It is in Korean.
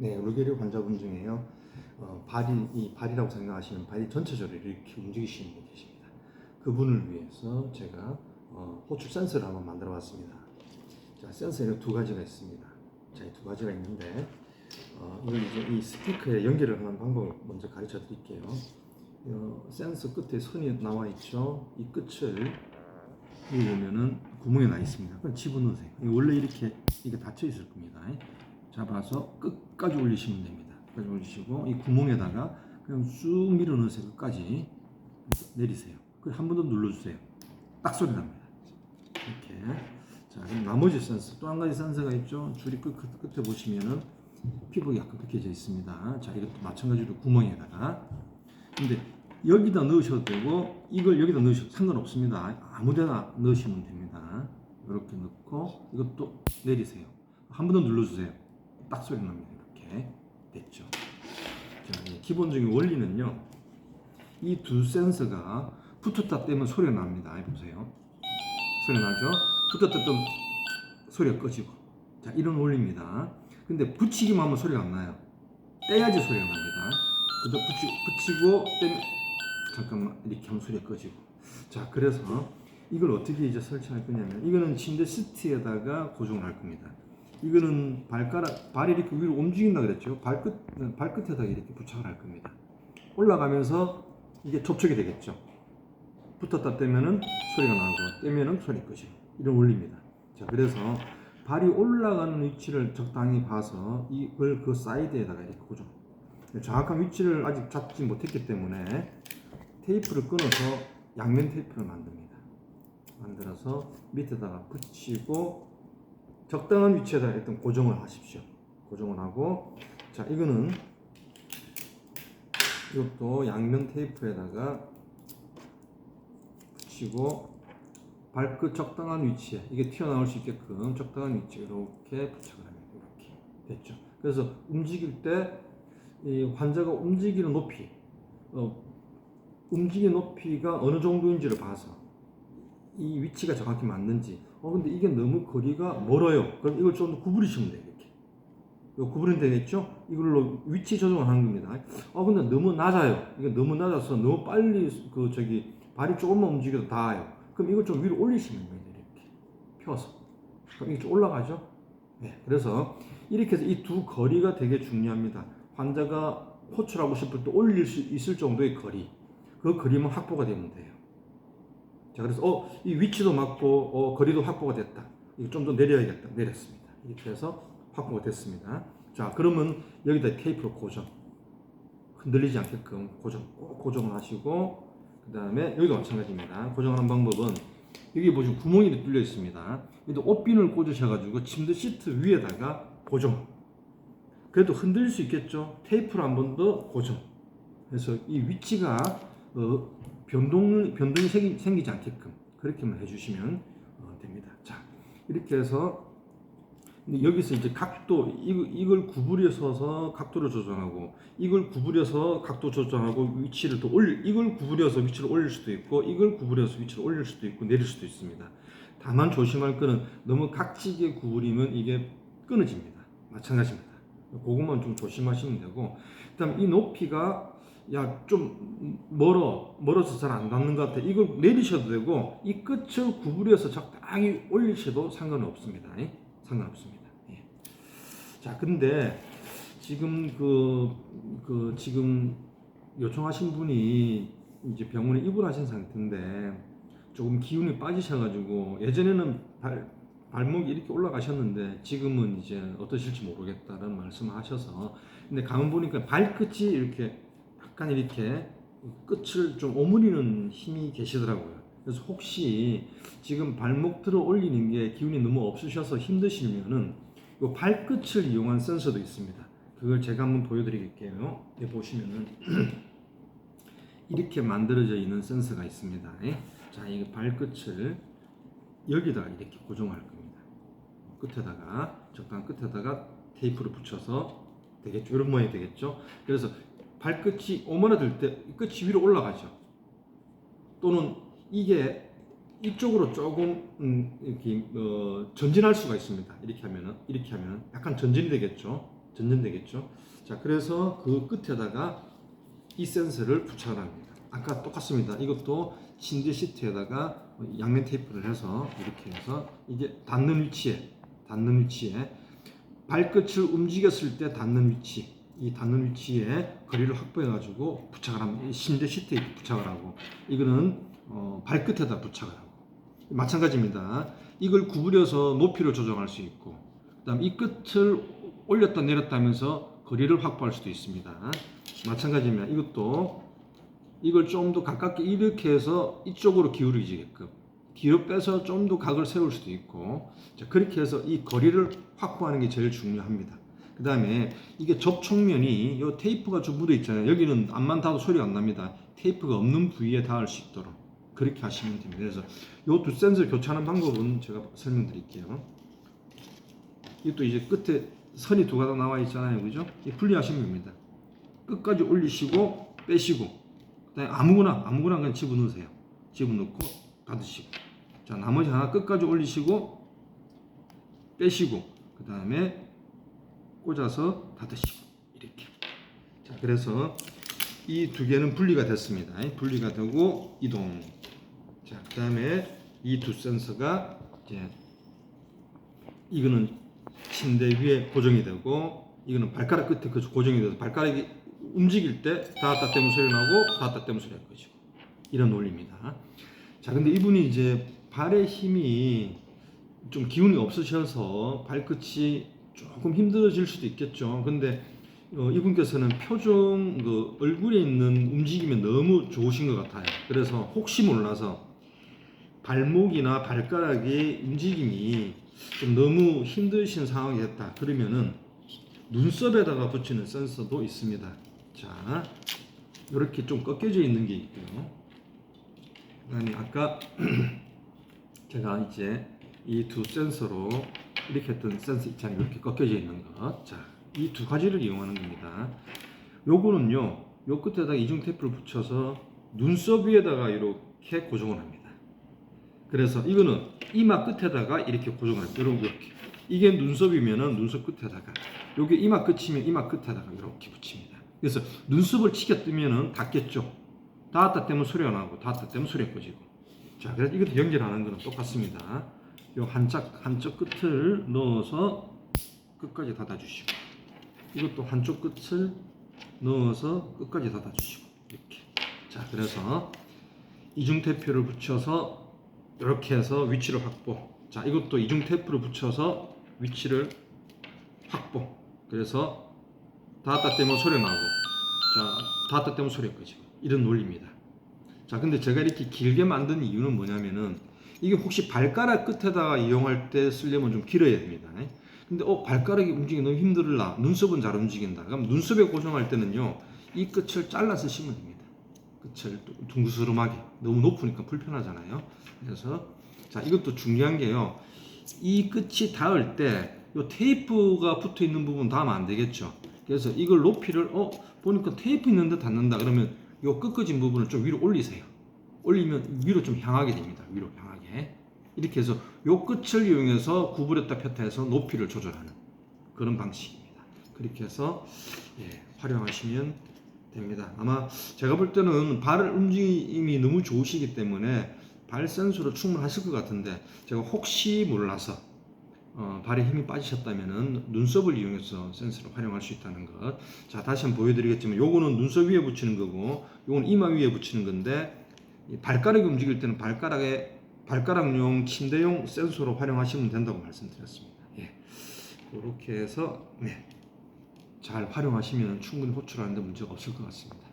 네, 루게리 환자분 중에요. 이 발이라고 생각하시는 발이 전체적으로 이렇게 움직이시는 분 계십니다. 그분을 위해서 제가 호출 센서를 한번 만들어 봤습니다. 자, 센서에는 두 가지가 있습니다. 자, 이 두 가지가 있는데, 이걸 이제 이 스피커에 연결을 하는 방법을 먼저 가르쳐 드릴게요. 센서 끝에 선이 나와 있죠. 이 끝을 여기 보면은 구멍이 나 있습니다. 그럼 집어넣으세요. 원래 이렇게 닫혀 있을 겁니다. 잡아서 끝까지 올리시면 됩니다. 끝까지 올리시고 이 구멍에다가 그냥 쑥 밀어 넣으세요. 끝까지 내리세요. 그리고 한 번 더 눌러주세요. 딱 소리 납니다. 이렇게. 자, 그럼 나머지 센서 또 한 가지 센서가 있죠. 줄이 끝에 보시면은 피부가 약간 벗겨져 있습니다. 자, 이것도 마찬가지로 구멍에다가. 근데 여기다 넣으셔도 되고 이걸 여기다 넣으셔도 상관없습니다. 아무데나 넣으시면 됩니다. 이렇게 넣고 이것도 내리세요. 한 번 더 눌러주세요. 딱 소리 납니다. 이렇게 됐죠. 자, 기본적인 원리는요. 이 두 센서가 붙었다 떼면 소리가 납니다. 보세요. 소리가 나죠? 붙었다 떼면 소리가 꺼지고. 자, 이런 원리입니다. 근데 붙이기만 하면 소리가 안 나요. 떼야지 소리가 납니다. 그래도 붙이고 떼면 잠깐만 이렇게 하면 소리가 꺼지고. 자, 그래서 이걸 어떻게 이제 설치할 거냐면 이거는 침대 시트에다가 고정을 할 겁니다. 이거는 발이 이렇게 위로 움직인다 그랬죠. 발끝에다가 이렇게 부착을 할 겁니다. 올라가면서 이게 접촉이 되겠죠. 붙었다 떼면은 소리가 나고 떼면은 소리 끄시고 이런 원리입니다. 자, 그래서 발이 올라가는 위치를 적당히 봐서 이걸 그 사이드에다가 이렇게 고정. 정확한 위치를 아직 잡지 못했기 때문에 테이프를 끊어서 양면 테이프를 만듭니다. 만들어서 밑에다가 붙이고 적당한 위치에다 일단 고정을 하십시오. 고정을 하고, 자, 이것도 양면 테이프에다가 붙이고 발끝 적당한 위치에 이게 튀어나올 수 있게끔 적당한 위치에 이렇게 부착을 합니다. 이렇게 됐죠. 그래서 움직일 때 이 환자가 움직이는 높이, 움직이는 높이가 어느 정도인지를 봐서 이 위치가 정확히 맞는지. 근데 이게 너무 거리가 멀어요. 그럼 이걸 좀 더 구부리시면 돼요. 이렇게. 구부리면 되겠죠? 이걸로 위치 조정을 하는 겁니다. 근데 너무 낮아요. 이게 너무 낮아서 너무 빨리 발이 조금만 움직여도 닿아요. 그럼 이걸 좀 위로 올리시면 됩니다. 이렇게 펴서. 그럼 이게 좀 올라가죠? 네. 그래서 이렇게 해서 이 두 거리가 되게 중요합니다. 환자가 호출하고 싶을 때 올릴 수 있을 정도의 거리. 그 거리만 확보가 되면 돼요. 자, 그래서 이 위치도 맞고 거리도 확보가 됐다. 이거 좀 더 내려야겠다. 내렸습니다. 이렇게 해서 확보가 됐습니다. 자, 그러면 여기다 테이프로 고정. 흔들리지 않게끔 고정을 하시고, 그 다음에 여기도 마찬가지입니다. 고정하는 방법은 여기 보시면 구멍이 뚫려 있습니다. 여기도 옷핀을 꽂으셔가지고 침대 시트 위에다가 고정. 그래도 흔들릴 수 있겠죠. 테이프로 한 번 더 고정. 그래서 이 위치가 변동이 생기지 않게끔 그렇게만 해주시면 됩니다. 자, 이렇게 해서 여기서 이제 각도, 이걸 구부려 서서 각도를 조정하고, 이걸 구부려서 각도 조정하고 위치를 이걸 구부려서 위치를 올릴 수도 있고, 이걸 구부려서 위치를 올릴 수도 있고 내릴 수도 있습니다. 다만 조심할 거는 너무 각지게 구부리면 이게 끊어집니다. 마찬가지입니다. 그것만 좀 조심하시면 되고, 그다음 이 높이가 좀 멀어서 잘 안 닿는 것 같아. 이걸 내리셔도 되고 이 끝을 구부려서 적당히 올리셔도 상관없습니다. 상관없습니다. 예. 자, 근데 지금 지금 요청하신 분이 이제 병원에 입원하신 상태인데 조금 기운이 빠지셔가지고 예전에는 발목이 이렇게 올라가셨는데 지금은 이제 어떠실지 모르겠다는 말씀을 하셔서, 근데 가만 보니까 발끝이 이렇게 약간 이렇게 끝을 좀 오므리는 힘이 계시더라고요. 그래서 혹시 지금 발목 들어 올리는 게 기운이 너무 없으셔서 힘드시면은 이 발끝을 이용한 센서도 있습니다. 그걸 제가 한번 보여드릴게요. 여기 보시면은 이렇게 만들어져 있는 센서가 있습니다. 자, 이 발끝을 여기다가 이렇게 고정할 겁니다. 적당한 끝에다가 테이프를 붙여서 되겠죠. 이런 모양이 되겠죠. 그래서 발끝이 오므라들 때 끝이 위로 올라가죠. 또는 이게 이쪽으로 조금 이렇게 전진할 수가 있습니다. 이렇게 하면 약간 전진이 되겠죠. 전전되겠죠. 자, 그래서 그 끝에다가 이 센서를 부착을 합니다. 아까 똑같습니다. 이것도 침대 시트에다가 양면 테이프를 해서 이렇게 해서 이게 닿는 위치에 발끝을 움직였을 때 닿는 위치, 이 닿는 위치에 거리를 확보해 가지고 부착을 합니다. 침대 시트에 부착을 하고, 이거는 발끝에다 부착을 하고, 마찬가지입니다. 이걸 구부려서 높이를 조정할 수 있고, 그다음 이 끝을 올렸다 내렸다 하면서 거리를 확보할 수도 있습니다. 마찬가지입니다. 이걸 좀 더 가깝게 이렇게 해서 이쪽으로 기울이게끔 뒤로 빼서 좀 더 각을 세울 수도 있고, 자, 그렇게 해서 이 거리를 확보하는 게 제일 중요합니다. 그 다음에 이게 접촉면이 이 테이프가 좀 묻어 있잖아요. 여기는 암만 닿아도 소리가 안 납니다. 테이프가 없는 부위에 닿을 수 있도록 그렇게 하시면 됩니다. 그래서 이 두 센서를 교체하는 방법은 제가 설명드릴게요. 이것도 이제 끝에 선이 두 가닥 나와 있잖아요, 그죠? 분리하시면 됩니다. 끝까지 올리시고 빼시고, 그다음에 아무거나 그냥 집어넣으세요. 집어넣고 닫으시고, 자, 나머지 하나 끝까지 올리시고 빼시고, 그 다음에 꽂아서 닫으시고, 이렇게. 자, 그래서 이 두 개는 분리가 됐습니다. 분리가 되고 이동. 자, 그 다음에 이 두 센서가 이제 이거는 침대 위에 고정이 되고, 이거는 발가락 끝에 고정이 돼서 발가락이 움직일 때 닿았다 떼면 소리 나고 닿았다 떼면 소리가 꺼지고, 이런 논리입니다. 자, 근데 이분이 이제 발의 힘이 좀 기운이 없으셔서 발끝이 조금 힘들어질 수도 있겠죠. 근데 이분께서는 표정 얼굴에 있는 움직임이 너무 좋으신 것 같아요. 그래서 혹시 몰라서 발목이나 발가락의 움직임이 좀 너무 힘드신 상황이 됐다 그러면은 눈썹에다가 붙이는 센서도 있습니다. 자, 이렇게 좀 꺾여져 있는 게 있고요. 그다음에 아까 제가 이제 이 두 센서로 이렇게 했던 센서 있잖아요. 이렇게 꺾여져 있는 것. 자, 이 두 가지를 이용하는 겁니다. 요거는요, 요 끝에다가 이중 테이프를 붙여서 눈썹 위에다가 이렇게 고정을 합니다. 그래서 이거는 이마 끝에다가 이렇게 고정을 해요. 이렇게. 이게 눈썹이면은 눈썹 끝에다가, 요게 이마 끝이면 이마 끝에다가 이렇게 붙입니다. 그래서 눈썹을 치켜 뜨면은 닿겠죠. 닿았다 떼면 소리가 나고 닿았다 떼면 소리가 꺼지고. 자, 그래서 이것도 연결하는 거는 똑같습니다. 요 한쪽 끝을 넣어서 끝까지 닫아주시고, 이것도 한쪽 끝을 넣어서 끝까지 닫아주시고, 이렇게. 자, 그래서 이중 테이프를 붙여서 이렇게 해서 위치를 확보. 자, 이것도 이중 테이프를 붙여서 위치를 확보. 그래서 닿았다 떼면 소리 나고, 자, 닿았다 떼면 소리가 꺼지고, 이런 논리입니다. 자, 근데 제가 이렇게 길게 만든 이유는 뭐냐면은, 이게 혹시 발가락 끝에다가 이용할 때 쓰려면 좀 길어야 됩니다. 근데 발가락이 움직이기 너무 힘들라, 눈썹은 잘 움직인다, 그럼 눈썹에 고정할 때는요, 이 끝을 잘라서 쓰면 됩니다. 끝을 둥그스름하게. 너무 높으니까 불편하잖아요. 그래서 자, 이것도 중요한 게요, 이 끝이 닿을 때 이 테이프가 붙어 있는 부분 닿으면 안 되겠죠. 그래서 이걸 높이를 보니까 테이프 있는데 닿는다 그러면 이 꺾어진 부분을 좀 위로 올리세요. 올리면 위로 좀 향하게 됩니다. 위로 향하게. 이렇게 해서 이 끝을 이용해서 구부렸다 폈다 해서 높이를 조절하는 그런 방식입니다. 그렇게 해서 활용하시면 됩니다. 아마 제가 볼 때는 발 움직임이 너무 좋으시기 때문에 발 센서로 충분하실 것 같은데, 제가 혹시 몰라서 발에 힘이 빠지셨다면은 눈썹을 이용해서 센서를 활용할 수 있다는 것. 자, 다시 한번 보여드리겠지만, 요거는 눈썹 위에 붙이는 거고, 요거는 이마 위에 붙이는 건데, 발가락이 움직일 때는 발가락용 침대용 센서로 활용하시면 된다고 말씀드렸습니다. 그렇게 해서 잘 활용하시면 충분히 호출하는데 문제가 없을 것 같습니다.